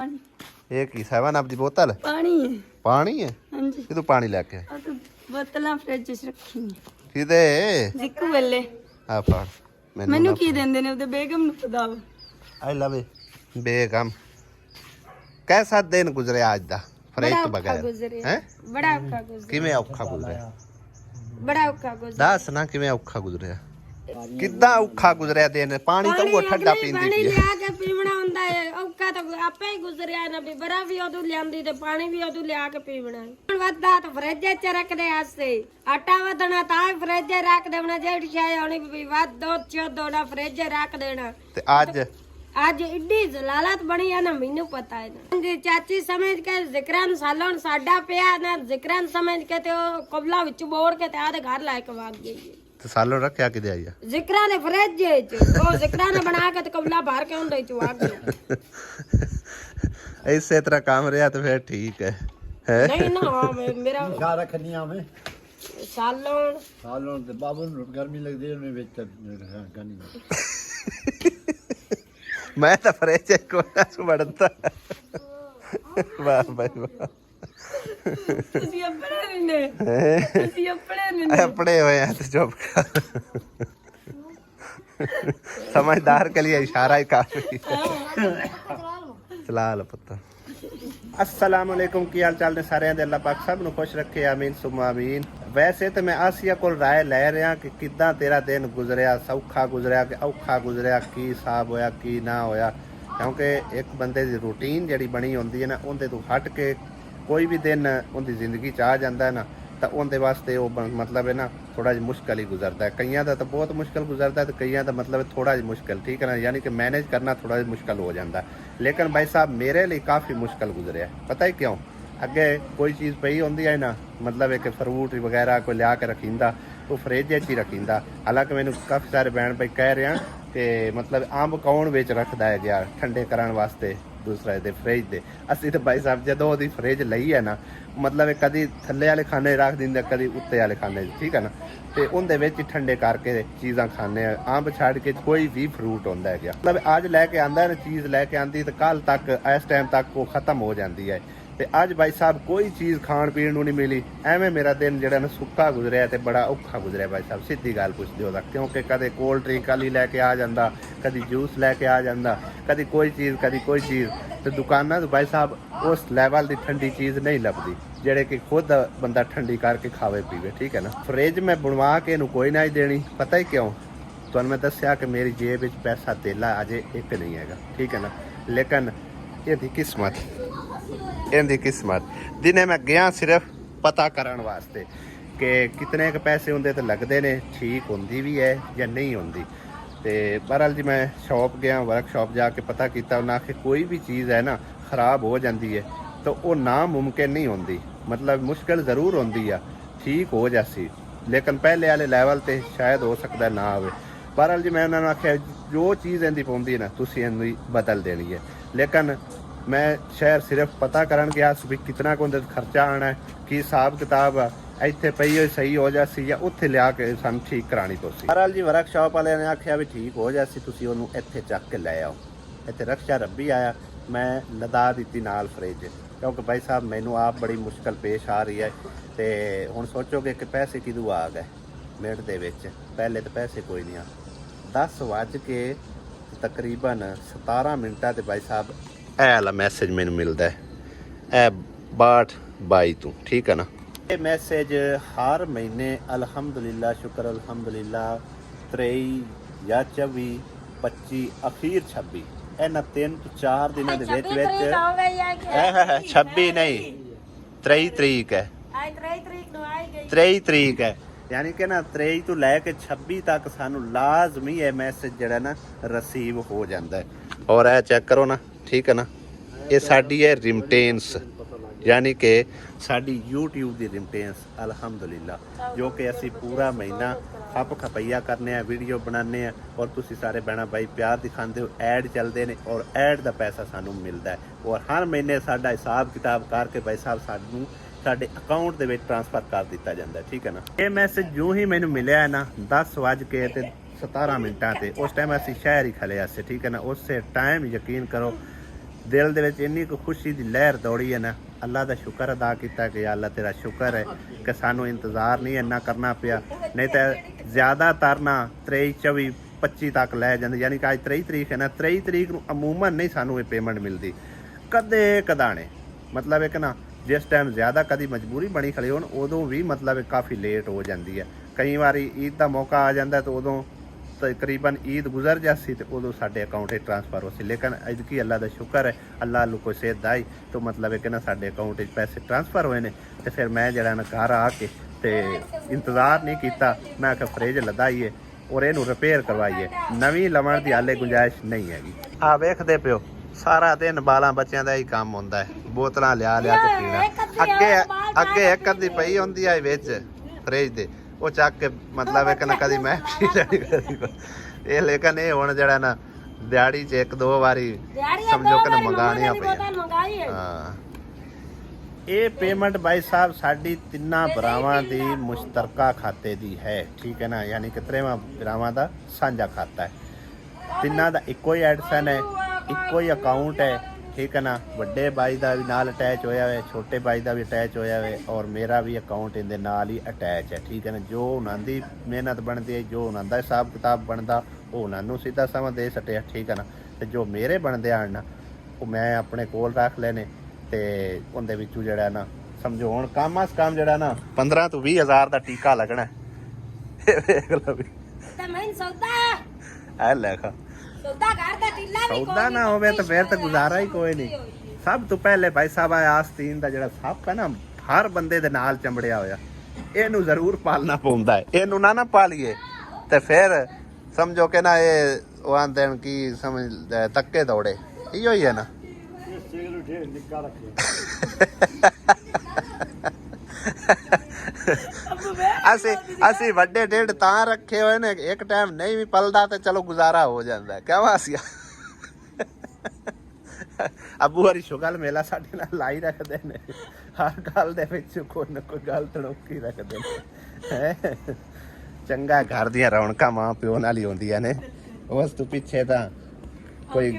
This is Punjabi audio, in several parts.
ਇਹ ਕੀ 7 ਅਪ ਦੀ ਬੋਤਲ ਪਾਣੀ ਹੈ। ਪਾਣੀ ਹੈ? ਹਾਂਜੀ ਕਿਦੋਂ ਪਾਣੀ ਲੈ ਕੇ ਆ ਤੂੰ ਬੋਤਲਾਂ ਫ੍ਰਿਜ 'ਚ ਰੱਖੀਆਂ ਕਿਤੇ ਜਿੱਕੂ ਵੇਲੇ ਆ ਫੜ ਮੈਨੂੰ ਕੀ ਦਿੰਦੇ ਨੇ ਉਹਦੇ ਬੇਗਮ ਨੂੰ ਪਤਾ ਵਾ। ਆਈ ਲਵ ਯੂ ਬੇਗਮ। कैसा दिन गुजरे आज दा फ्रिज तो बगैर हैं बड़ा औखा गुजरे किवें औखा गुजरिया बड़ा औखा गुजरे दस ना किवें औखा गुजरिया किद्दां औखा गुजरिया दिन पानी तो वो ठंडा पींदी पानी पई लिया के पीवना हुंदा है औखा तो आपे ही गुजरिया ना भी बड़ा भी ओदू लियांदी ते पानी भी ओदू लिया के पीवना हुण वदा तो फ्रिज च रख दे आसे आटा वदना तां फ्रिज च रख देवना जेड़ी शाय होनी भी वद दो चोदो ना फ्रिज च रख देना ते आज आज इड्डी जलालत बनी है ना मैनू पता है ना जी चाची समझ के जिक्रान सालों साडा पिया ना जिक्रान समझ के ते कबला विच बोड़ के ते आदे घर लाके भाग गई ते सालों रखया किदे आईया जिक्रा ने फ्रिज च ओ जिक्रा ने बना के ते कबला भर के उंदे च भाग गई ऐसे तरह काम रहा तो फिर ठीक है नहीं ना मेरा खा रखनिया में सालों ते बाबू ਨੂੰ ਗਰਮੀ ਲੱਗਦੀ ਉਹਨੇ ਵਿੱਚ ਗਨੀ मैं तो फ्रिज को ना सुबड़ता वाह भाई वाह ਤੁਸੀਂ ਆਪਣੇ ਨੇ ਤੁਸੀਂ ਆਪਣੇ ਨੇ अपने हुए हैं तो चुप कर समझदार के लिए इशारा ही काफी चला लो पुत्र अस्सलाम वालेकुम की हाल चाल ने सारे दे अल्लाह पाक सब नु खुश रखे आमीन सुम्मा आमीन वैसे तो मैं आसिया को राय ले रहा कि किद्दां तेरा दिन गुजरिया सौखा गुजरिया कि औखा गुजरिया की हिसाब होया की ना होया क्योंकि एक बंदे दी रूटीन जिहड़ी बनी होंदी है ना उनदे तो हट के कोई भी दिन उनकी जिंदगी च आ जाता है ना तो उनके वास्ते वो मतलब है ना थोड़ा जिहा मुश्किल ही गुजरता है कईयां दा तो बहुत मुश्किल गुजरता है तो कईयां दा मतलब थोड़ा जिहा मुश्किल ठीक है ना यानी कि मैनेज करना थोड़ा जिहा मुश्किल हो जाता है लेकिन भाई साहब मेरे लिए काफ़ी मुश्किल गुजरिया पता ही क्यों अगे कोई चीज़ पई होंदी है ना मतलब एक फ्रूट वगैरह कोई लिया के रखींदा वो फ्रिज ही रखींदा हालांकि मैंने काफ़ी सारे बहन भाई कह रहे हैं कि मतलब अंब कौन बेच रखता है गया ठंडे कराने वास्ते दूसरे दे फ्रिज दे असी तो भाई साहब जदों ओदी फ्रिज लई है ना मतलब कदी थल्ले वाले खाने रख दिंदे कदी उत्ते वाले खाने ठीक है ना तो उनदे विच ठंडे करके चीज़ां खाने अंब छड़ के कोई भी फ्रूट होंदा है गया मतलब अज लैके आंदा है ना चीज़ लैके आंदी तो कल तक इस टाइम तक वो खत्म हो जाती है ते अज भाई साहब कोई चीज़ खाण पीण नूं नहीं मिली एवें मेरा दिन जिहड़ा ना सुक्का गुजरिया ते बड़ा औखा गुजरिया भाई साहब सीधी गल पुछदे हो क्योंकि कदे कोल्ड ड्रिंक वाली लैके आ जांदा कदी जूस लैके आ जांदा कदी कोई चीज़ ते दुकानां तो भाई साहब उस लैवल की ठंडी चीज़ नहीं लभदी ਜਿਹੜੇ कि खुद बंदा ठंडी करके खावे पीवे ठीक है ना फ्रिज में बनवा के इनू कोई ना ही देनी पता ही क्यों तो मैं दसिया कि मेरी जेब में पैसा तेला अजे एक नहीं है ठीक है ना लेकिन इहदी किस्मत दिने मैं गया सिर्फ पता करने वास्ते कि कितने के पैसे होंदे तो लगते ने ठीक होंदी भी है या नहीं होंदी तो बहरहाल जी मैं शॉप गया वर्कशॉप जाके पता किया उन्हें आखे कोई भी चीज़ है ना ख़राब हो जाती है तो वो नामुमकिन नहीं होंदी मतलब मुश्किल ज़रूर होंदी है ठीक हो जासी लेकिन पहले वाले लैवल ते शायद हो सकता ना आवे बहरहाल जी मैं उन्होंने आख्या जो चीज़ इनकी पाउंदी है ना तुसीं इनकी बदल देनी है लेकिन मैं शहर सिर्फ पता करन गया भी कितना को खर्चा आना है कि हिसाब किताब इत्थे पई होई सही हो जासी या उत्थे लिया के सानूं ठीक करानी पौसी बहरहाल जी वर्कशॉप वाले ने आख्या भी ठीक हो जासी तुसीं ओनूं इत्थे चक के लै आओ इत्थे रक्षा रब्बी आया मैं लदा दी नाल फ्रिज क्योंकि भाई साहब मैनू आप बड़ी मुश्किल पेश आ रही है तो हुण सोचोगे कि पैसे किदों आ गए मिनट दे विच पहले तो पैसे कोई नहीं आ 10 वज के तकरीबन 17 मिनटां ते भाई साहब ਇਹ ਵਾਲਾ ਮੈਸੇਜ ਮੈਨੂੰ ਮਿਲਦਾ ਹੈ ਇਹ 62 ਤੋਂ ਠੀਕ ਹੈ ਨਾ ਇਹ ਮੈਸੇਜ ਹਰ ਮਹੀਨੇ ਅਲਹਮਦੁਲਿਲਾ ਸ਼ੁਕਰ ਅਲਹਮਦੁਲਿਲਾ 23 ਜਾਂ 24 25 ਅਖੀਰ 26 ਇਹਨਾਂ 3 ਤੋਂ 4 ਦਿਨਾਂ ਦੇ ਵਿੱਚ 26 ਨਹੀਂ 23 ਤਰੀਕ ਹੈ 23 ਤਰੀਕ ਹੈ यानी कि ना 23 ਤੋਂ ਲੈ ਕੇ 26 ਤੱਕ ਸਾਨੂੰ ਲਾਜ਼ਮੀ ਇਹ ਮੈਸੇਜ ਜਿਹੜਾ ਨਾ ਰਿਸੀਵ ਹੋ ਜਾਂਦਾ ਹੈ ਔਰ ਇਹ ਚੈੱਕ ਕਰੋ ਨਾ ठीक है ना ये साड़ी है रिमटेंस यानी कि साड़ी YouTube की रिमटेंस अलहमदुलिल्ला जो कि असी पूरा महीना खप खपैया करने वीडियो बनाने और तुसी सारे बहना भाई प्यार दिखाते हो ऐड चलते हैं और ऐड का पैसा सानू मिलता है और हर महीने साडा हिसाब किताब करके भाई साहब सानू साडे अकाउंट दे विच ट्रांसफर कर दिता जाता है ठीक है ना ये मैसेज जो ही मैनू मिलिया है ना 10 वज के 17 मिनटां ते उस टाइम असी शहर ही खले आसे ठीक है ना उस टाइम यकीन करो ਦਿਲ ਦੇ ਵਿੱਚ ਇੰਨੀ ਕੁ ਖੁਸ਼ੀ ਦੀ ਲਹਿਰ ਦੌੜੀ ਹੈ ਨਾ, ਅੱਲਾ ਦਾ ਸ਼ੁਕਰ ਅਦਾ ਕੀਤਾ ਕਿ ਅੱਲਾ ਤੇਰਾ ਸ਼ੁਕਰ ਹੈ ਕਿ ਸਾਨੂੰ ਇੰਤਜ਼ਾਰ ਨਹੀਂ ਇੰਨਾ ਕਰਨਾ ਪਿਆ, ਨਹੀਂ ਤਾਂ ਜ਼ਿਆਦਾਤਰ ਨਾ 23 24 25 ਤੱਕ ਲੈ ਜਾਂਦੇ। ਯਾਨੀ ਕਿ ਅੱਜ 23 ਤਰੀਕ ਹੈ ਨਾ, 23 ਤਰੀਕ ਨੂੰ ਅਮੂਮਨ ਨਹੀਂ ਸਾਨੂੰ ਇਹ ਪੇਮੈਂਟ ਮਿਲਦੀ, ਕਦੇ ਕਦਾਣੇ। ਮਤਲਬ ਇੱਕ ਨਾ ਜਿਸ ਟਾਈਮ ਜ਼ਿਆਦਾ ਕਦੀ ਮਜਬੂਰੀ ਬਣੀ ਖੜੀ ਹੋਣ ਉਦੋਂ ਵੀ ਮਤਲਬ ਕਾਫੀ ਲੇਟ ਹੋ ਜਾਂਦੀ ਹੈ। ਕਈ ਵਾਰੀ ਈਦ ਦਾ ਮੌਕਾ ਆ ਜਾਂਦਾ ਤਾਂ ਉਦੋਂ ਤਕਰੀਬਨ ਈਦ ਗੁਜ਼ਰ ਜਾਂਦੀ ਤੇ ਉਦੋਂ ਸਾਡੇ ਅਕਾਊਂਟ 'ਚ ਟ੍ਰਾਂਸਫਰ ਹੋ ਸੀ। ਲੇਕਿਨ ਅੱਜ ਕੀ ਅੱਲਾ ਦਾ ਸ਼ੁਕਰ ਹੈ, ਅੱਲਾ ਨੂੰ ਕੋਈ ਸਿਹਤ ਦਾਈ ਤਾਂ ਮਤਲਬ ਹੈ ਕਿ ਨਾ ਸਾਡੇ ਅਕਾਊਂਟ 'ਚ ਪੈਸੇ ਟ੍ਰਾਂਸਫਰ ਹੋਏ ਨੇ। ਤੇ ਫਿਰ ਮੈਂ ਜਿਹੜਾ ਨਾ ਘਰ ਆ ਕੇ ਤੇ ਇੰਤਜ਼ਾਰ ਨਹੀਂ ਕੀਤਾ, ਮੈਂ ਆਖਿਆ ਫਰਿੱਜ ਲਦਾਈਏ ਔਰ ਇਹਨੂੰ ਰਿਪੇਅਰ ਕਰਵਾਈਏ, ਨਵੀਂ ਲਵਣ ਦੀ ਹਾਲੇ ਗੁੰਜਾਇਸ਼ ਨਹੀਂ ਹੈਗੀ। ਆ ਵੇਖਦੇ ਪਿਓ ਸਾਰਾ ਦਿਨ ਬਾਲਾਂ ਬੱਚਿਆਂ ਦਾ ਹੀ ਕੰਮ ਹੁੰਦਾ ਹੈ, ਬੋਤਲਾਂ ਲਿਆ ਲਿਆ ਕੇ ਪੀਣਾ। ਅੱਗੇ ਇੱਕ ਅੱਧੀ ਪਈ ਹੁੰਦੀ ਹੈ ਵਿੱਚ ਫਰਿੱਜ ਦੇ, ਉਹ ਚੱਕ ਕੇ ਮਤਲਬ ਇੱਕ ਨਾ ਕਦੀ ਮੈਂ ਪੀ ਲੈਣੀ ਇਹ। ਲੇਕਿਨ ਇਹ ਹੁਣ ਜਿਹੜਾ ਨਾ ਦਿਹਾੜੀ 'ਚ 1-2 ਵਾਰੀ ਸਮਝੋ ਕਿ ਮੰਗਾਣੀਆਂ ਪਈਆਂ। ਹਾਂ ਇਹ ਪੇਮੈਂਟ ਭਾਈ ਸਾਹਿਬ ਸਾਡੀ ਤਿੰਨਾਂ ਭਰਾਵਾਂ ਦੀ ਮੁਸ਼ਤਰਕਾ ਖਾਤੇ ਦੀ ਹੈ, ਠੀਕ ਹੈ ਨਾ। ਯਾਨੀ ਕਿ ਤਿੰਨਾਂ ਭਰਾਵਾਂ ਦਾ ਸਾਂਝਾ ਖਾਤਾ ਹੈ, ਤਿੰਨਾਂ ਦਾ ਇੱਕੋ ਹੀ ਐਡਸਨ ਹੈ, ਇੱਕੋ ਹੀ ਅਕਾਊਂਟ ਹੈ, ਠੀਕ ਹੈ ਨਾ। ਵੱਡੇ ਭਾਈ ਦਾ ਵੀ ਨਾਲ ਅਟੈਚ ਹੋਇਆ ਹੋਇਆ, ਛੋਟੇ ਭਾਈ ਦਾ ਵੀ ਅਟੈਚ ਹੋਇਆ ਹੋਇਆ, ਔਰ ਮੇਰਾ ਵੀ ਅਕਾਊਂਟ ਇਹਦੇ ਨਾਲ ਹੀ ਅਟੈਚ ਹੈ, ਠੀਕ ਹੈ ਨਾ। ਜੋ ਉਹਨਾਂ ਦੀ ਮਿਹਨਤ ਬਣਦੀ ਹੈ, ਜੋ ਉਹਨਾਂ ਦਾ ਹਿਸਾਬ ਕਿਤਾਬ ਬਣਦਾ ਉਹ ਉਹਨਾਂ ਨੂੰ ਸਿੱਧਾ ਸਮਾਂ ਦੇ ਸਟਿਆ, ਠੀਕ ਹੈ ਨਾ। ਤੇ ਜੋ ਮੇਰੇ ਬਣਦੇ ਆਣ ਨਾ ਉਹ ਮੈਂ ਆਪਣੇ ਕੋਲ ਰੱਖ ਲੈਣੇ ਤੇ ਉਹਦੇ ਵਿੱਚੋਂ ਜਿਹੜਾ ਨਾ ਸਮਝੋ ਹੁਣ ਕੰਮ ਅਸ ਕੰਮ ਜਿਹੜਾ ਨਾ 15 ਤੋਂ 20 ਹਜ਼ਾਰ ਦਾ ਟੀਕਾ ਲੱਗਣਾ। ਵੇਖ ਲਓ ਵੀ ਤਾਂ ਮੈਂ ਸੌਦਾ ਐ ਲੈਖਾ ਸੌਦਾ ਘਰ ਦਾ ਢਿੱਲਾ ਵੀ ਸੌਦਾ ਨਾ ਹੋਵੇ ਤਾਂ ਫਿਰ ਤਾਂ ਗੁਜ਼ਾਰਾ ਹੀ ਕੋਈ ਨਹੀਂ। ਸਭ ਤੋਂ ਪਹਿਲੇ ਭਾਈ ਸਾਹਿਬ ਆਸਤੀਨ ਦਾ ਜਿਹੜਾ ਸੱਪ ਹੈ ਨਾ ਹਰ ਬੰਦੇ ਦੇ ਨਾਲ ਚੰਬੜਿਆ ਹੋਇਆ, ਇਹਨੂੰ ਜ਼ਰੂਰ ਪਾਲਣਾ ਪਉਂਦਾ ਹੈ। ਇਹਨੂੰ ਨਾ ਪਾਲੀਏ ਤੇ ਫਿਰ ਸਮਝੋ ਕਿ ਨਾ ਇਹ ਉਹ ਆਂਦੇ ਨੇ ਕੀ ਸਮਝ ਤੱਕੇ ਦੌੜੇ, ਇਹੋ ਹੀ ਹੈ ਨਾ। ਅਸੀਂ ਵੱਡੇ ਢਿੱਡ ਤਾਂ ਰੱਖੇ ਹੋਏ ਨੇ, ਇੱਕ ਟਾਈਮ ਨਹੀਂ ਵੀ ਪਲਦਾ ਤੇ ਚਲੋ ਗੁਜ਼ਾਰਾ ਹੋ ਜਾਂਦਾ ਹੈ। ਕਿਆ ਵਾਸੀਆ ਅੱਬੂ ਹਰੀ ਸ਼ੁਗਲ ਮੇਲਾ ਸਾਡੇ ਨਾਲ ਲਾਈ ਰੱਖਦੇ ਨੇ, ਹਰ ਗੱਲ ਦੇ ਵਿੱਚ ਕੋਈ ਨਾ ਕੋਈ ਗੱਲ ਤੜੋਕੀ ਰੱਖਦੇ ਨੇ। ਚੰਗਾ ਘਰ ਦੀਆਂ ਰੌਣਕਾਂ ਮਾਂ ਪਿਓ ਨਾਲ ਹੀ ਹੁੰਦੀਆਂ ਨੇ, ਉਸ ਤੋਂ ਪਿੱਛੇ ਤਾਂ ਕੋਈ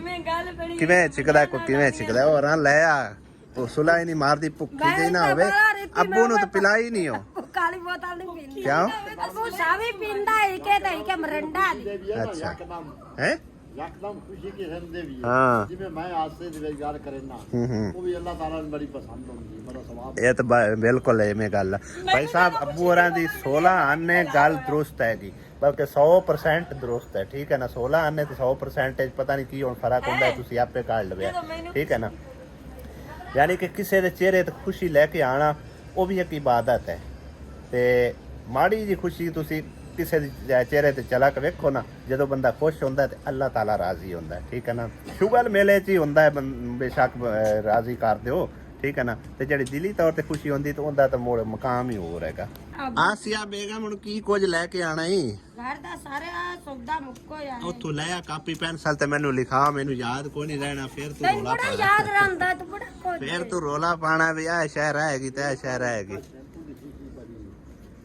ਕਿਵੇਂ ਚਿਕਦਾ ਕੋਈ ਕਿਵੇਂ ਚਿਕਦਾ। ਹੋਰ ਨਾ ਲੈ ਆ ਉਹ ਸੁਲਾ ਹੀ ਨਹੀਂ ਮਾਰਦੀ, ਭੁੱਖੀ ਜਿਹੀ ਨਾ ਹੋਵੇ। ਅੱਬੂ ਨੂੰ ਤਾਂ ਪਿਲਾਈ ਨਹੀਂ ਉਹ ਕਾਲੀ ਬੋਤਲ ਨਹੀਂ ਪੀਂਦੀ। ਕਿਉਂ? ਅੱਬੂ ਸਾਵੀ ਪੀਂਦਾ ਹੈ ਕਿ ਮਰੰਡਾ ਦੀ। ਅੱਛਾ ਹੈ ਯਕਦਮ ਖੁਸ਼ੀ ਕਿਸਮ ਦੇ ਵੀ ਹਾਂ। ਜਿਵੇਂ ਮੈਂ ਆਸਤੇ ਦੀ ਵੇਗਾਰ ਕਰਨਾ ਉਹ ਵੀ ਅੱਲਾਹ ਤਾਲਾ ਨੂੰ ਬੜੀ ਪਸੰਦ ਹੁੰਦੀ, ਬੜਾ ਸਵਾਬ। ਇਹ ਤਾਂ ਬਿਲਕੁਲ ਐਵੇਂ ਗੱਲ ਆ ਭਾਈ ਸਾਹਿਬ। ਅੱਬੂ ਹੋਰਾਂ ਦੀ 16 ਆਨੇ ਗੱਲ ਦਰੁਸਤ ਹੈ ਜੀ, ਬਲਕਿ 100% ਦਰੁਸਤ ਹੈ, ਠੀਕ ਹੈ ਨਾ। 16 ਆਨੇ ਤੇ 100% ਪਤਾ ਨਹੀਂ ਕੀ ਹੁਣ ਫਰਕ ਹੁੰਦਾ, ਤੁਸੀਂ ਆਪੇ ਕੱਢ ਲਵੇ, ਠੀਕ ਹੈ ਨਾ। ਯਾਨੀ ਕਿ ਕਿਸੇ ਦੇ ਚਿਹਰੇ ਤੇ ਖੁਸ਼ੀ ਲੈ ਕੇ ਆਣਾ ਉਹ ਵੀ ਇੱਕ ਇਬਾਦਤ ਹੈ। ਤੇ ਮਾੜੀ ਜੀ ਖੁਸ਼ੀ ਤੁਸੀਂ ਕਿਸੇ ਦੇ ਚਿਹਰੇ ਤੇ ਚਲਾ ਕੇ ਵੇਖੋ ਨਾ, ਜਦੋਂ ਬੰਦਾ ਖੁਸ਼ ਹੁੰਦਾ ਤੇ ਅੱਲਾਹ ਤਾਲਾ ਰਾਜ਼ੀ ਹੁੰਦਾ, ਠੀਕ ਹੈ ਨਾ। ਸ਼ੁਗਲ ਮੇਲੇ 'ਚ ਹੀ ਹੁੰਦਾ ਹੈ, ਬੇਸ਼ੱਕ ਰਾਜ਼ੀ ਕਰ ਦਿਓ, ਠੀਕ ਹੈ ਨਾ। ਤੇ ਜਿਹੜੀ ਦਿਲੀ ਤੌਰ ਤੇ ਖੁਸ਼ੀ ਹੁੰਦੀ ਤੇ ਉਹਦਾ ਤਾਂ ਮੋੜ ਮਕਾਮ ਹੀ ਹੋਰ ਹੈਗਾ। ਆਸੀਆ ਬੇਗਮ ਹੁਣ ਕੀ ਕੁਝ ਲੈ ਕੇ ਆਣਾ ਈ? ਘਰ ਦਾ ਸਾਰਾ ਸੌਦਾ ਮੁੱਕੋ ਯਾਰ। ਉੱਥੋਂ ਲੈ ਆ ਕਾਪੀ ਪੈਨਸਲ ਤੇ ਮੈਨੂੰ ਲਿਖਾ, ਮੈਨੂੰ ਯਾਦ ਕੋਈ ਨਹੀਂ ਰਹਿਣਾ। ਫਿਰ ਤੂੰ ਰੋਲਾ ਬੜਾ ਪਾਣਾ, ਯਾਦ ਰਹਿੰਦਾ ਤੂੰ ਬੜਾ ਕੁਝ। ਫਿਰ ਤੂੰ ਰੋਲਾ ਪਾਣਾ ਵੀ ਆ ਸ਼ਹਿਰ ਆਏਗੀ ਤੇ ਆ ਸ਼ਹਿਰ ਆਏਗੀ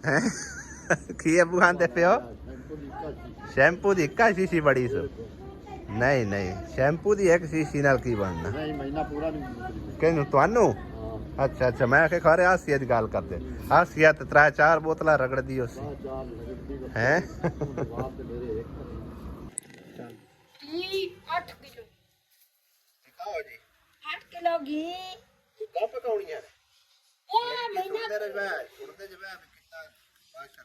ਹੈ। ਕੀ ਅੱਬੂ ਆਂਦੇ ਪਿਓ? ਸ਼ੈਂਪੂ ਦੀ ਇੱਕ ਸ਼ੀਸ਼ੀ ਬੜੀ ਸੋ? ਨਹੀਂ ਨਹੀਂ, ਸ਼ੈਂਪੂ ਦੀ ਇੱਕ ਸ਼ੀਸ਼ੀ ਨਾਲ ਕੀ ਬਣਨਾ? ਨਹੀਂ ਮਹੀਨਾ ਪੂਰਾ ਨਹੀਂ ਕਿਹਨੂੰ ਤੁਹਾਨੂੰ? ਅੱਛਾ ਅੱਛਾ, ਮੈਂ ਆਖਿਆ ਖਰੇ ਆਸੀਆ ਦੀ ਗੱਲ ਕਰਦੇ। ਆਸੀਆ ਤੇ 3-4 ਬੋਤਲਾਂ ਰਗੜਦੀ ਉਸ ਹੈ। 8 ਕਿਲੋ ਦਿਖਾਓ ਜੀ। 8 ਕਿਲੋ ਘੀ। ਕਿੱਦਾਂ ਪਕਾਉਣੀਆਂ ਨੇ? ਉਹ ਮਹੀਨਾ ਸੁਣਦੇ ਜਵਾਬ ਕਿੰਨਾ ਭਾਸ਼ਣ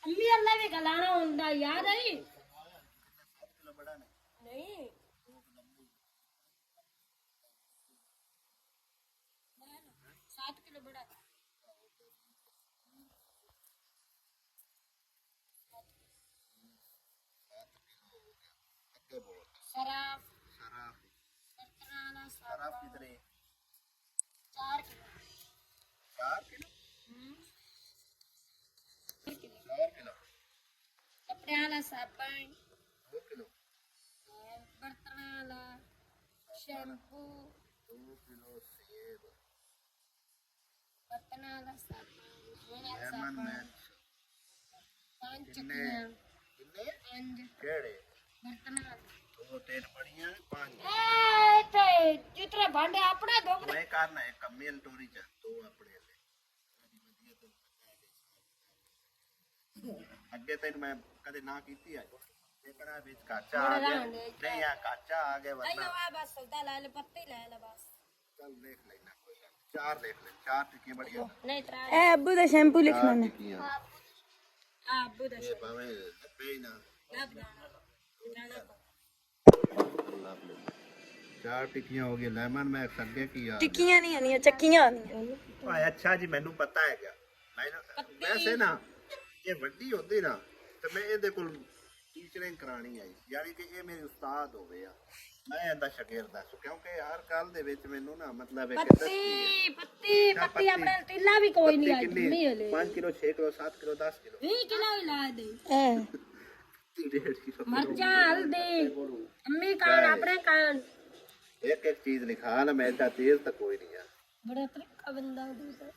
ਅੰਮੀ ਅੱਲਾ ਵੀ ਗਲਾਣਾ ਹੁੰਦਾ ਯਾਦ ਹੈ? ਨਹੀਂ 7 किलो बड़ा। शराब शराब कितने? 4 किलो। 4 किलो? 4 किलो। कपड़े वाला साबुन 2 किलो। बर्तन वाला शैम्पू 2 किलो। सेब बर्तन वाला साबुन लेमन 5 चक्कियां। कितने? 5 केड़े? बर्तन वाले 2 3 ਬੜੀਆਂ 5 ए ते जितने भांडे अपने धो ਮੈਂ ਕਰਨਾ ਇੱਕ ਮੇਲ ਟੋਰੀ ਚ 2 ਆਪਣੇ ਅੱਗੇ ਤੈਨੂੰ ਮੈਂ ਕਦੇ ਨਾ ਕੀਤੀ ਆ ਦੇਖਣਾ ਵਿੱਚ ਕਾਚਾ ਆ ਗਿਆ ਨਹੀਂ ਆ ਕਾਚਾ ਆ ਗਿਆ नहीं ਵਰਨਾ हुआ बस सौदा ले ले पत्ती ले ले बस ਚੱਲ ਦੇਖ ਲੈਣਾ ਕੋਈ ਗੱਲ ਨੀ। 4 ਦੇਖ ਲੈ 4 ਟਿੱਕੀਆਂ ਬੜੀਆਂ नहीं त्रा ਇਹ ਅੱਬੂ ਦਾ ਸ਼ੈਂਪੂ ਲਿਖਣਾ ਨੇ ਟਿੱਕੀਆਂ आप बुदा ਇਹ ਭਾਵੇਂ ਲੱਭੇ ਹੀ ਨਾ लब जाना 4 ਟਿੱਕੀਆਂ ਹੋ ਗਈਆਂ ਲੈਮਨ ਮੈਂ ਅੱਗੇ ਕੀ ਆ ਟਿੱਕੀਆਂ ਨਹੀਂ ਆਣੀਆਂ ਚੱਕੀਆਂ ਆਣੀਆਂ ਭਾਈ ਅੱਛਾ ਜੀ ਮੈਨੂੰ ਪਤਾ ਹੈ ਗਿਆ ਵੈਸੇ ਨਾ ਇਹ ਵੱਡੀ ਹੁੰਦੀ ਨਾ ਤੇ ਮੈਂ ਇਹਦੇ ਕੋਲ ਟੀਚਰਿੰਗ ਕਰਾਣੀ ਆਈ ਯਾਨੀ ਕਿ ਇਹ ਮੇਰੇ ਉਸਤਾਦ ਹੋਵੇ ਆ ਮੈਂ ਇਹਦਾ ਸ਼ਾਗਿਰਦ ਆ ਕਿਉਂਕਿ ਹਰ ਕੱਲ ਦੇ ਵਿੱਚ ਮੈਨੂੰ ਨਾ ਮਤਲਬ ਹੈ ਕਿ पत्ती अपने तिल्ला भी कोई नहीं आई मम्मी ले 5 kilo 6 kilo 7 kilo 10 kilo 20 kilo ही ला दे ਇਹ 1.5 किलो मरचा हल्दी अम्मी कान अपने कान एक एक चीज लिखा ना मैं इतना तेज तो कोई नहीं है बड़ा तरीका बंदा दूसरा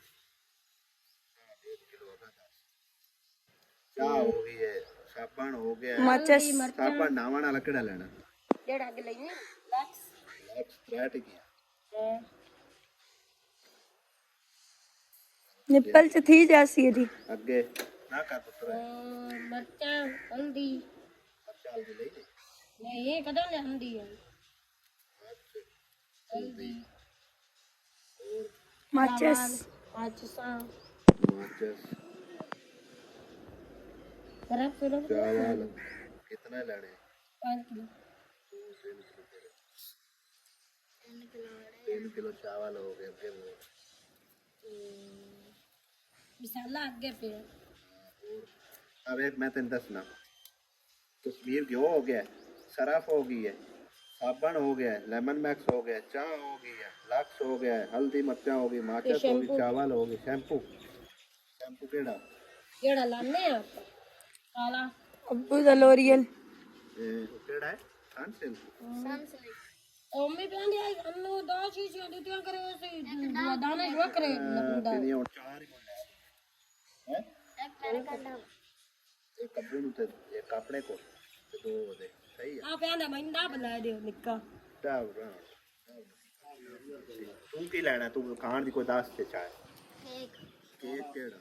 चाह हो गई है साबण हो गया है ਮਾਚਸ साबण नावा वाला केड़ा लेना डेढ़ आगे लेनी लक्स लक्स ट्रैट किया ਨਿੱਪਲ ਚ ਥੀ ਜਾਸੀ ਇਹਦੀ ਅੱਗੇ ਨਾ ਕਰ ਪੁੱਤਰ मरचा हल्दी ਚੱਲ ਜੀ ਲੈ नहीं कदों ले हल्दी है हल्दी ਮਾਚਸ अच्छा माचस गरम करो चावल कितना लेने 5 किलो 3 किलो चावल हो गए फिर वो मसाला आगे पे अब एक मैं तेन दसना तस्वीर घ्यो हो गया सरफ हो गई है साबण हो गया है लेमन मैक्स हो गया चाय हो गई है लक्स हो गया है हल्दी मिर्चा हो गई माचस हो गई चावल हो गई शैम्पू शैम्पू केड़ा केड़ा लाने आप काला ਅੱਬੂ ਦਾ ਲੋਰੀਅਲ केड़ा है सनसिल्क मम्मी पहन आई अन्नू 2 शीशियां दित्तियां करे उसे दाने जो करे लंदा तेरी और 4 ही बोला है एक कपड़े नु ते एक कपड़े को ते 2 दे सही है आप पहन महिंदा बना दियो निक्का तू की लेना तू खान दी कोई 10 ते चाहे केक केड़ा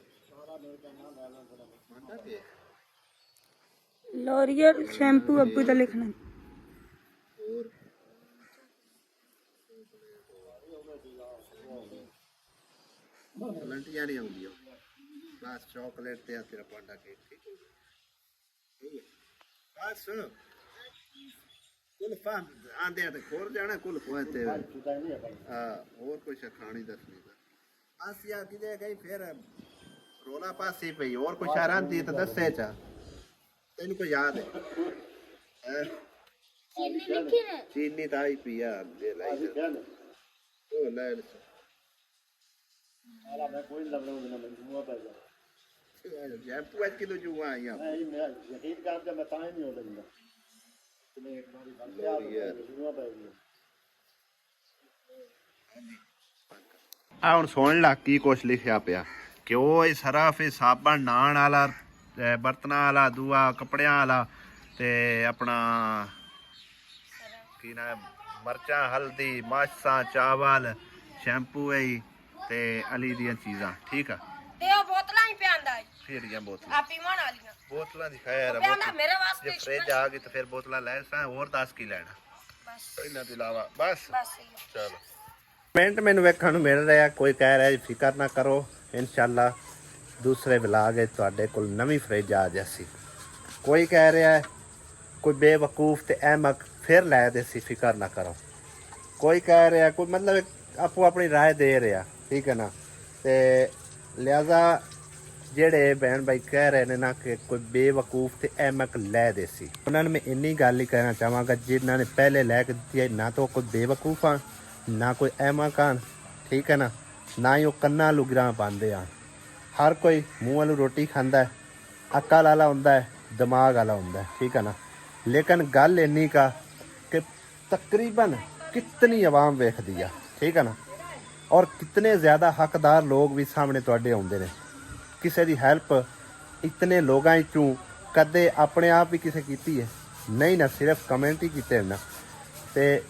मांदा के ਲੋਰੀਅਲ ਸ਼ੈਂਪੂ ਅੱਬੂ ਦਾ ਲਿਖਣਾ और लंटियां नहीं आउंदी बस चॉकलेट ते तेरा पांडा केक ठीक है बस कुल फाम आंदे ते खोर जाना कुल पोते हां और कुछ खानी दसनी आसिया किदे गई फिर रोला पासी पई और कुछ आरांदी तो दसे चा तेन को याद है चीनी ताई पिया दे लाई ओ ले आला मैं कोई लगने वाला नहीं हुआ पैसा जब तू आज किलो जुआ आई आप नहीं मैं यकीन करके मैं टाइम नहीं हो लगेगा तुम्हें एक बार हुआ पैसा ਆ ਹੁਣ ਸੁਣ ਲਾ ਕੀ ਕੁਛ ਲਿਖਿਆ ਪਿਆ ਕਿ ਉਹ ਇਹ ਸਰਫ ਇਹ ਸਾਬਣ ਨਾਣ ਵਾਲਾ ਬਰਤਨਾਂ ਵਾਲਾ ਦੂਆ ਕੱਪੜਿਆਂ ਵਾਲਾ ਤੇ ਆਪਣਾ ਕੀ ਨਾ ਮਰਚਾਂ ਹਲਦੀ ਮਾਛਾਂ ਚਾਵਲ ਸ਼ੈਂਪੂ ਹੈ ਤੇ ਅਲੀ ਦੀਆਂ ਚੀਜ਼ਾਂ ਠੀਕ ਆ ਤੇ ਉਹ ਬੋਤਲਾਂ ਹੀ ਪਿਆਂਦਾ ਫੇਰੀਆਂ ਬੋਤਲਾਂ ਆ ਪੀਵਣ ਵਾਲੀਆਂ ਬੋਤਲਾਂ ਦੀ ਖੈਰ ਆ ਪਿਆਂਦਾ ਮੇਰੇ ਵਾਸਤੇ ਜੇ ਫ੍ਰਿਜ ਆ ਗਈ ਤਾਂ ਫਿਰ ਬੋਤਲਾਂ ਲੈ ਸਾਂ ਹੋਰ 10 ਕੀ ਲੈਣਾ ਬਸ ਇਹਨਾਂ ਤੋਂ ਇਲਾਵਾ ਬਸ ਬਸ ਚਲੋ ਕਮੈਂਟ ਮੈਨੂੰ ਵੇਖਣ ਨੂੰ ਮਿਲ ਰਿਹਾ ਕੋਈ ਕਹਿ ਰਿਹਾ ਜੀ ਫਿਕਰ ਨਾ ਕਰੋ ਇਨਸ਼ਾਅੱਲਾ ਦੂਸਰੇ ਵਲਾਗ ਵਿੱਚ ਤੁਹਾਡੇ ਕੋਲ ਨਵੀਂ ਫ੍ਰਿਜ ਆ ਜਾਸੀ ਕੋਈ ਕਹਿ ਰਿਹਾ ਹੈ ਕੋਈ ਬੇਵਕੂਫ ਤੇ ਅਹਿਮਕ ਫਿਰ ਲੈ ਦੇ ਸੀ ਫਿਕਰ ਨਾ ਕਰੋ ਕੋਈ ਕਹਿ ਰਿਹਾ ਕੋਈ ਮਤਲਬ ਆਪੋ ਆਪਣੀ ਰਾਏ ਦੇ ਰਿਹਾ ਠੀਕ ਹੈ ਨਾ ਤੇ ਲਿਹਾਜ਼ਾ ਜਿਹੜੇ ਭੈਣ ਭਾਈ ਕਹਿ ਰਹੇ ਨੇ ਨਾ ਕਿ ਕੋਈ ਬੇਵਕੂਫ ਤੇ ਅਹਿਮਕ ਲੈ ਦੇ ਸੀ ਉਹਨਾਂ ਨੂੰ ਮੈਂ ਇੰਨੀ ਗੱਲ ਹੀ ਕਹਿਣਾ ਚਾਹਾਂਗਾ ਜਿਨ੍ਹਾਂ ਨੇ ਪਹਿਲੇ ਲੈ ਕੇ ਦਿੱਤੀ ਹੈ ਨਾ ਤਾਂ ਕੋਈ ਬੇਵਕੂਫ ਆ ਨਾ ਕੋਈ ਅਹਿਮਕ ਆ ਠੀਕ ਹੈ ਨਾ ਨਾ ਹੀ ਉਹ ਕੰਨਾਂ ਲੁਗਰਾਂ ਪਾਉਂਦੇ ਆ ਹਰ ਕੋਈ ਮੂੰਹ ਵਾਲੀ ਰੋਟੀ ਖਾਂਦਾ ਹੈ ਅਕਲ ਵਾਲਾ ਹੁੰਦਾ ਹੈ ਦਿਮਾਗ ਵਾਲਾ ਹੁੰਦਾ ਹੈ ਠੀਕ ਹੈ ਨਾ ਲੇਕਿਨ ਗੱਲ ਇੰਨੀ ਕਾ ਕਿ ਤਕਰੀਬਨ ਕਿਤਨੀ ਆਵਾਮ ਵੇਖਦੀ ਆ ਠੀਕ ਹੈ ਨਾ ਔਰ ਕਿਤਨੇ ਜ਼ਿਆਦਾ ਹੱਕਦਾਰ ਲੋਕ ਵੀ ਸਾਹਮਣੇ ਤੁਹਾਡੇ ਆਉਂਦੇ ਨੇ ਕਿਸੇ ਦੀ ਹੈਲਪ ਇਤਨੇ ਲੋਕਾਂ ਵਿੱਚੋਂ ਕਦੇ ਆਪਣੇ ਆਪ ਵੀ ਕਿਸੇ ਕੀਤੀ ਹੈ ਨਹੀਂ ਨਾ ਸਿਰਫ ਕਮੈਂਟ ਹੀ ਕੀਤੇ ਨਾ, ਤੇ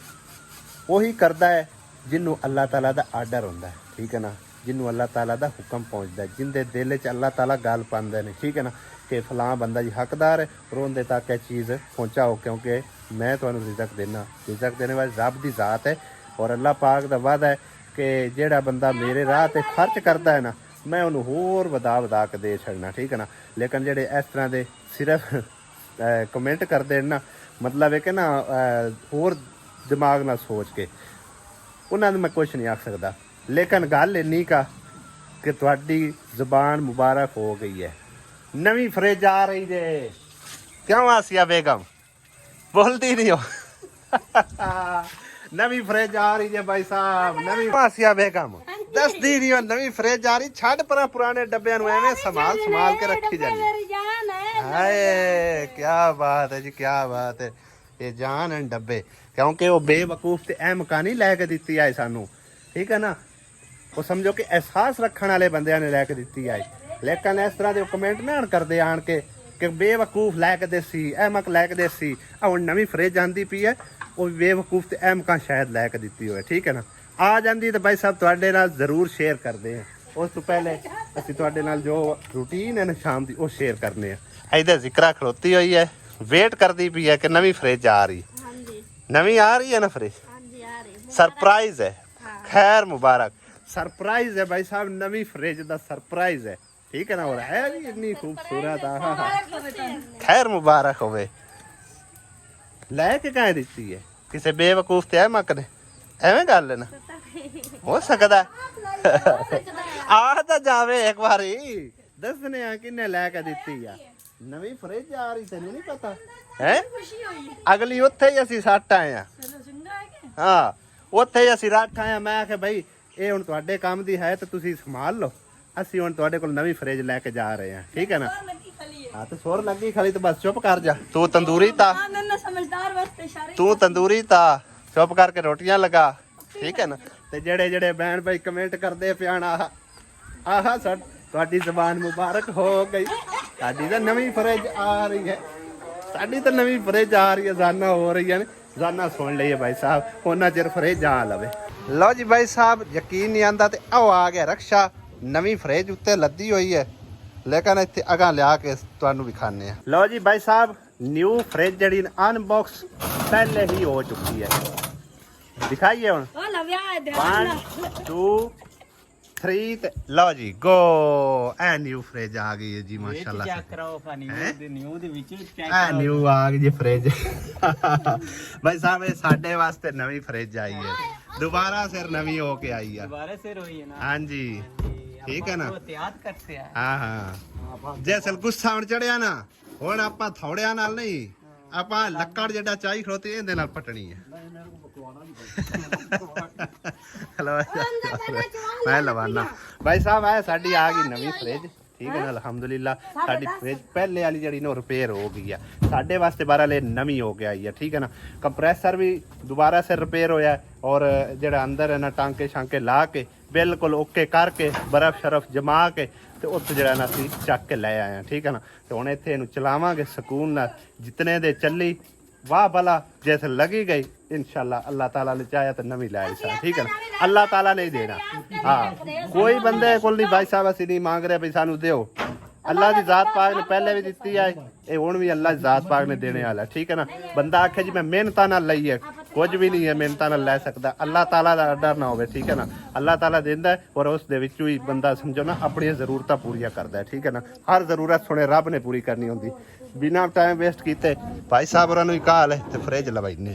ਉਹੀ ਕਰਦਾ ਹੈ ਜਿਹਨੂੰ ਅੱਲਾਹ ਤਾਲਾ ਦਾ ਆਰਡਰ ਹੁੰਦਾ ਹੈ, ਠੀਕ ਹੈ ਨਾ, ਜਿਹਨੂੰ ਅੱਲਾਹ ਤਾਲਾ ਦਾ ਹੁਕਮ ਪਹੁੰਚਦਾ, ਜਿੰਦੇ ਦਿਲ 'ਚ ਅੱਲਾਹ ਤਾਲਾ ਗੱਲ ਪਾਉਂਦੇ ਨੇ, ਠੀਕ ਹੈ ਨਾ, ਕਿ ਫਲਾਂ ਬੰਦਾ ਜੀ ਹੱਕਦਾਰ ਹੈ ਔਰ ਉਹਦੇ ਤੱਕ ਇਹ ਚੀਜ਼ ਪਹੁੰਚਾਓ, ਕਿਉਂਕਿ ਮੈਂ ਤੁਹਾਨੂੰ ਰਿਜ਼ਕ ਦੇਣਾ, ਰਿਜ਼ਕ ਦੇਣੇ ਵਾਲੀ ਰੱਬ ਦੀ ਜ਼ਾਤ ਹੈ ਔਰ ਅੱਲਾਹ ਪਾਕ ਦਾ ਵਾਅਦਾ ਹੈ ਕਿ ਜਿਹੜਾ ਬੰਦਾ ਮੇਰੇ ਰਾਹ ਤੇ ਖਰਚ ਕਰਦਾ ਹੈ ਨਾ, ਮੈਂ ਉਹਨੂੰ ਹੋਰ ਵਧਾ ਕੇ ਦੇ ਛੱਡਣਾ, ਠੀਕ ਹੈ ਨਾ। ਲੇਕਿਨ ਜਿਹੜੇ ਇਸ ਤਰ੍ਹਾਂ ਦੇ ਸਿਰਫ ਕਮੈਂਟ ਕਰਦੇ ਨੇ ਨਾ, ਮਤਲਬ ਹੈ ਕਿ ਨਾ ਹੋਰ ਦਿਮਾਗ ਨਾਲ ਸੋਚ ਕੇ, ਉਹਨਾਂ ਨੂੰ ਮੈਂ ਕੁਛ ਨਹੀਂ ਆਖ ਸਕਦਾ। ਲੇਕਿਨ ਗੱਲ ਇੰਨੀ ਕਾ ਕਿ ਤੁਹਾਡੀ ਜ਼ੁਬਾਨ ਮੁਬਾਰਕ ਹੋ ਗਈ ਹੈ। ਨਵੀਂ ਫਰਿੱਜ ਆ ਰਹੀ ਜੇ, ਕਿਉਂ ਆਸਿਆ ਬੇਗਮ ਬੋਲਦੀ ਨਹੀਂ ਹੋ? ਨਵੀਂ ਫਰਿੱਜ ਆ ਰਹੀ ਜੇ ਭਾਈ ਸਾਹਿਬ, ਨਵੀਂ ਆਸਿਆ ਬੇਗਮ ਦੱਸਦੀ ਨਹੀਂ ਹੋ, ਨਵੀਂ ਫਰਿੱਜ ਆ ਰਹੀ। ਛੱਡ ਪਰਾਂ ਪੁਰਾਣੇ ਡੱਬਿਆਂ ਨੂੰ ਐਵੇਂ ਸੰਭਾਲ ਕੇ ਰੱਖੀ ਜਾਂਦੀ। ਮੇਰੀ ਜਾਨ ਹੈ। ਹਾਏ ਕੀ ਬਾਤ ਹੈ ਜੀ, ਕੀ ਬਾਤ ਹੈ। ਇਹ ਜਾਨ ਹਨ ਡੱਬੇ, ਕਿਉਂਕਿ ਉਹ ਬੇਵਕੂਫ ਤੇ ਅਹਿਮਕਾਂ ਨਹੀਂ ਲੈ ਕੇ ਦਿੱਤੀ ਆਏ ਸਾਨੂੰ, ਠੀਕ ਹੈ ਨਾ। ਉਹ ਸਮਝੋ ਕਿ ਅਹਿਸਾਸ ਰੱਖਣ ਵਾਲੇ ਬੰਦਿਆਂ ਨੇ ਲੈ ਕੇ ਦਿੱਤੀ ਆਏ। ਲੇਕਿਨ ਇਸ ਤਰ੍ਹਾਂ ਦੇ ਕਮੈਂਟ ਨਾ ਕਰਦੇ ਆਣ ਕੇ ਕਿ ਬੇਵਕੂਫ ਲੈ ਕੇ ਦੇਸੀ, ਅਹਿਮਕ ਲੈ ਕੇ ਦੇਸੀ। ਆ ਹੁਣ ਨਵੀਂ ਫਰਿੱਜ ਆਂਦੀ ਪਈ ਹੈ, ਉਹ ਬੇਵਕੂਫ ਤੇ ਅਹਿਮਕਾਂ ਸ਼ਾਇਦ ਲੈ ਕੇ ਦਿੱਤੀ ਹੋਵੇ, ਠੀਕ ਹੈ ਨਾ। ਆ ਜਾਂਦੀ ਤਾਂ ਭਾਈ ਸਾਹਿਬ ਤੁਹਾਡੇ ਨਾਲ ਜ਼ਰੂਰ ਸ਼ੇਅਰ ਕਰਦੇ ਹਾਂ। ਉਸ ਤੋਂ ਪਹਿਲੇ ਅਸੀਂ ਤੁਹਾਡੇ ਨਾਲ ਜੋ ਰੂਟੀਨ ਹੈ ਨਾ ਸ਼ਾਮ ਦੀ, ਉਹ ਸ਼ੇਅਰ ਕਰਨੇ ਆ। ਇਹਦਾ ਜ਼ਿਕਰਾ ਖਲੋਤੀ ਹੋਈ ਹੈ, ਵੇਟ ਕਰਦੀ ਪਈ ਹੈ ਕਿ ਨਵੀਂ ਫਰਿੱਜ ਆ ਰਹੀ। ਹਾਂਜੀ ਨਵੀਂ ਆ ਰਹੀ ਹੈ ਨਾ ਫਰਿੱਜ, ਹਾਂਜੀ ਆ ਰਹੀ। ਸਰਪ੍ਰਾਈਜ਼ ਹੈ। ਖੈਰ ਮੁਬਾਰਕ, ਸਰਪ੍ਰਾਈਜ਼ ਹੈ ਭਾਈ ਸਾਹਿਬ, ਨਵੀਂ ਫਰਿੱਜ ਦਾ ਸਰਪ੍ਰਾਈਜ਼ ਹੈ, ਠੀਕ ਹੈ ਨਾ। ਹੋਰ ਹੈ ਵੀ ਇੰਨੀ ਖੂਬਸੂਰਤ, ਖੈਰ ਮੁਬਾਰਕ ਹੋਵੇ। ਲੈ ਕੇ ਕਾਹ ਦਿੱਤੀ ਹੈ ਕਿਸੇ ਬੇਵਕੂਫ ਤੇ ਅਹਿਮਕ ਨੇ, ਐਵੇਂ ਗੱਲ ਹੈ ਨਾ, ਹੋ ਸਕਦਾ ਆ ਤਾਂ ਜਾਵੇ ਇੱਕ ਵਾਰੀ, ਦੱਸਨੇ ਆ ਕਿੰਨੇ ਲੈ ਕੇ ਦਿੱਤੀ ਆ। ਨਵੀਂ ਫਰਿੱਜ ਆ ਰਹੀ, ਤੈਨੂੰ ਨਹੀਂ ਪਤਾ ਹੈ? ਅਗਲੀ ਉੱਥੇ ਹੀ ਅਸੀਂ ਸੱਟ ਆਏ ਆ। ਹਾਂ ਉੱਥੇ ਹੀ ਅਸੀਂ ਰੱਖ ਆਏ ਆ। ਮੈਂ ਆਖਿਆ ਭਾਈ ਇਹ ਹੁਣ ਤੁਹਾਡੇ ਕੰਮ ਦੀ ਹੈ ਤੇ ਤੁਸੀਂ ਸੰਭਾਲ ਲਓ, ਅਸੀਂ ਹੁਣ ਤੁਹਾਡੇ ਕੋਲ ਨਵੀਂ ਫਰਿੱਜ ਲੈ ਕੇ ਜਾ ਰਹੇ ਹਾਂ, ਠੀਕ ਹੈ ਨਾ। ਹਾਂ ਤੇ ਸੁਰ ਲੱਗੀ ਖਾਲੀ ਤੇ ਬਸ ਚੁੱਪ ਕਰ ਜਾ, ਤੂੰ ਤੰਦੂਰੀ ਤਾਂ ਸਮਝਦਾਰ ਵਾਸਤੇ ਤੂੰ ਤੰਦੂਰੀ ਤਾਂ ਚੁੱਪ ਕਰਕੇ ਰੋਟੀਆਂ ਲਗਾ, ਠੀਕ ਹੈ ਨਾ। ਤੇ ਜਿਹੜੇ ਬਹਿਣ ਭਾਈ ਕਮੈਂਟ ਕਰਦੇ ਪਿਆਣ, ਆਹ ਤੁਹਾਡੀ ਜ਼ਬਾਨ ਮੁਬਾਰਕ ਹੋ ਗਈ, ਸਾਡੀ ਤਾਂ ਨਵੀਂ ਫਰਿੱਜ ਆ ਰਹੀ ਹੈ, ਸਾਡੀ ਤਾਂ ਨਵੀਂ ਫਰਿੱਜ ਆ ਰਹੀ ਹੈ। ਜ਼ਾਨਾ ਹੋ ਰਹੀਆਂ ਨੇ, ਜ਼ਾਨਾ ਸੁਣ ਲਈਏ ਭਾਈ ਸਾਹਿਬ, ਉਹਨਾਂ ਚਿਰ ਫਰਿੱਜ ਆ ਲਵੇ। ਲਓ ਜੀ ਭਾਈ ਸਾਹਿਬ, ਯਕੀਨ ਨਹੀਂ ਆਂਦਾ ਤੇ ਆਓ ਆ ਗਿਆ ਰਕਸ਼ਾ, ਨਵੀਂ ਫਰਿੱਜ ਉੱਤੇ ਲੱਦੀ ਹੋਈ ਹੈ, ਲੇਕਿਨ ਇੱਥੇ ਅਗਾਂ ਲਿਆ ਕੇ ਤੁਹਾਨੂੰ ਵਿਖਾਣੇ ਆ। ਲਓ ਜੀ ਭਾਈ ਸਾਹਿਬ, ਨਿਊ ਫਰਿੱਜ ਜਿਹੜੀ ਅਨਬਾਕਸ ਪਹਿਲੇ ਹੀ ਹੋ ਚੁੱਕੀ ਹੈ, ਦਿਖਾਈਏ ਹੁਣ। ਉਹ ਲਵਿਆ 1 2 3 ਤੇ ਲਓ ਜੀ ਗੋ, ਐ ਨਿਊ ਫਰਿੱਜ ਆ ਗਈ ਹੈ ਜੀ, ਮਾਸ਼ਾਅੱਲਾ। ਚੈੱਕ ਕਰਾਓ ਫਾਨੀ ਦੇ ਨਿਊ ਦੇ ਵਿੱਚ ਚੈੱਕ ਐ ਨਿਊ ਆ ਗਈ ਜੀ ਫਰਿੱਜ। ਭਾਈ ਸਾਹਿਬ ਇਹ ਸਾਡੇ ਵਾਸਤੇ ਨਵੀਂ ਫਰਿੱਜ ਆਈ ਹੈ, ਦੁਬਾਰਾ ਸਿਰ ਨਵੀਂ ਹੋ ਕੇ ਆਈ ਆ। ਦੁਬਾਰਾ ਸਿਰ ਹੋਈ ਹੈ ਨਾ। ਹਾਂਜੀ ਠੀਕ ਹੈ ਨਾ। ਇhtiyat ਕਰਤੇ ਆ। ਹਾਂ ਜੇ ਅਸਲ ਗੁੱਸਾ ਹੁਣ ਚੜਿਆ ਨਾ, ਹੁਣ ਆਪਾਂ ਥੋੜਿਆਂ ਨਾਲ ਨਹੀਂ, ਆਪਾਂ ਲੱਕੜ ਜਿਹੜਾ ਚਾਹੀ ਖਲੋਤੀ ਇਹਦੇ ਨਾਲ ਪਟਣੀ ਹੈ। ਮੈਂ ਲਵਾਨਾ ਭਾਈ ਸਾਹਿਬ, ਆ ਸਾਡੀ ਆ ਗਈ ਨਵੀਂ ਫਰਿੱਜ, ਠੀਕ ਹੈ ਨਾ, ਅਲਹਮਦੁਲਿਲਾ। ਸਾਡੀ ਫਰਿੱਜ ਪਹਿਲੇ ਵਾਲੀ ਜਿਹੜੀ ਨਾ ਰਿਪੇਅਰ ਹੋ ਗਈ ਆ, ਸਾਡੇ ਵਾਸਤੇ ਬਾਰੇ ਨਵੀਂ ਹੋ ਕੇ ਆਈ ਆ, ਠੀਕ ਹੈ ਨਾ। ਕੰਪਰੈਸਰ ਵੀ ਦੁਬਾਰਾ ਸੇ ਰਿਪੇਅਰ ਹੋਇਆ, ਔਰ ਜਿਹੜਾ ਅੰਦਰ ਹੈ ਨਾ ਟਾਂਕੇ ਸ਼ਾਂਕੇ ਲਾ ਕੇ ਬਿਲਕੁਲ ਓਕੇ ਕਰਕੇ ਬਰਫ਼ ਸ਼ਰਫ ਜਮਾ ਕੇ ਤੇ ਉੱਥੇ ਜਿਹੜਾ ਨਾ ਅਸੀਂ ਚੱਕ ਕੇ ਲੈ ਆਏ ਆ, ਠੀਕ ਹੈ ਨਾ। ਤੇ ਹੁਣ ਇੱਥੇ ਇਹਨੂੰ ਚਲਾਵਾਂਗੇ ਸਕੂਨ ਨਾਲ, ਜਿਤਨੇ ਦੇ ਚੱਲੀ वाह भला जैसे लगी गई इंशाल्लाह अल्लाह ताला ने चाहा तो नवी लाई सा, ठीक है ना। अल्लाह ताला नहीं देना, हाँ कोई बंदे को नहीं भाई साहब असं नहीं मांग रहे भाई सानू दो, अल्लाह की जात पाक ने पहले भी दी है, ये हुण भी अल्लाह की जात पाक ने देने वाला, ठीक है ना। बंदा आखे जी मैं मेहनत नाल लई है, कुछ भी नहीं है मेहनत नाल लै सकता, अल्लाह ताला दा डर ना होवे, ठीक है ना। अल्लाह ताला देंदा है और उस दे विचों ही बंदा समझो ना अपनी जरूरतां पूरियां करदा है, ठीक है ना। हर जरूरत सुने रब ने पूरी करनी होंदी। बिना टाइम वेस्ट कीते भाई साहब होरां नूं ही काल है ते फ्रिज लवाइने।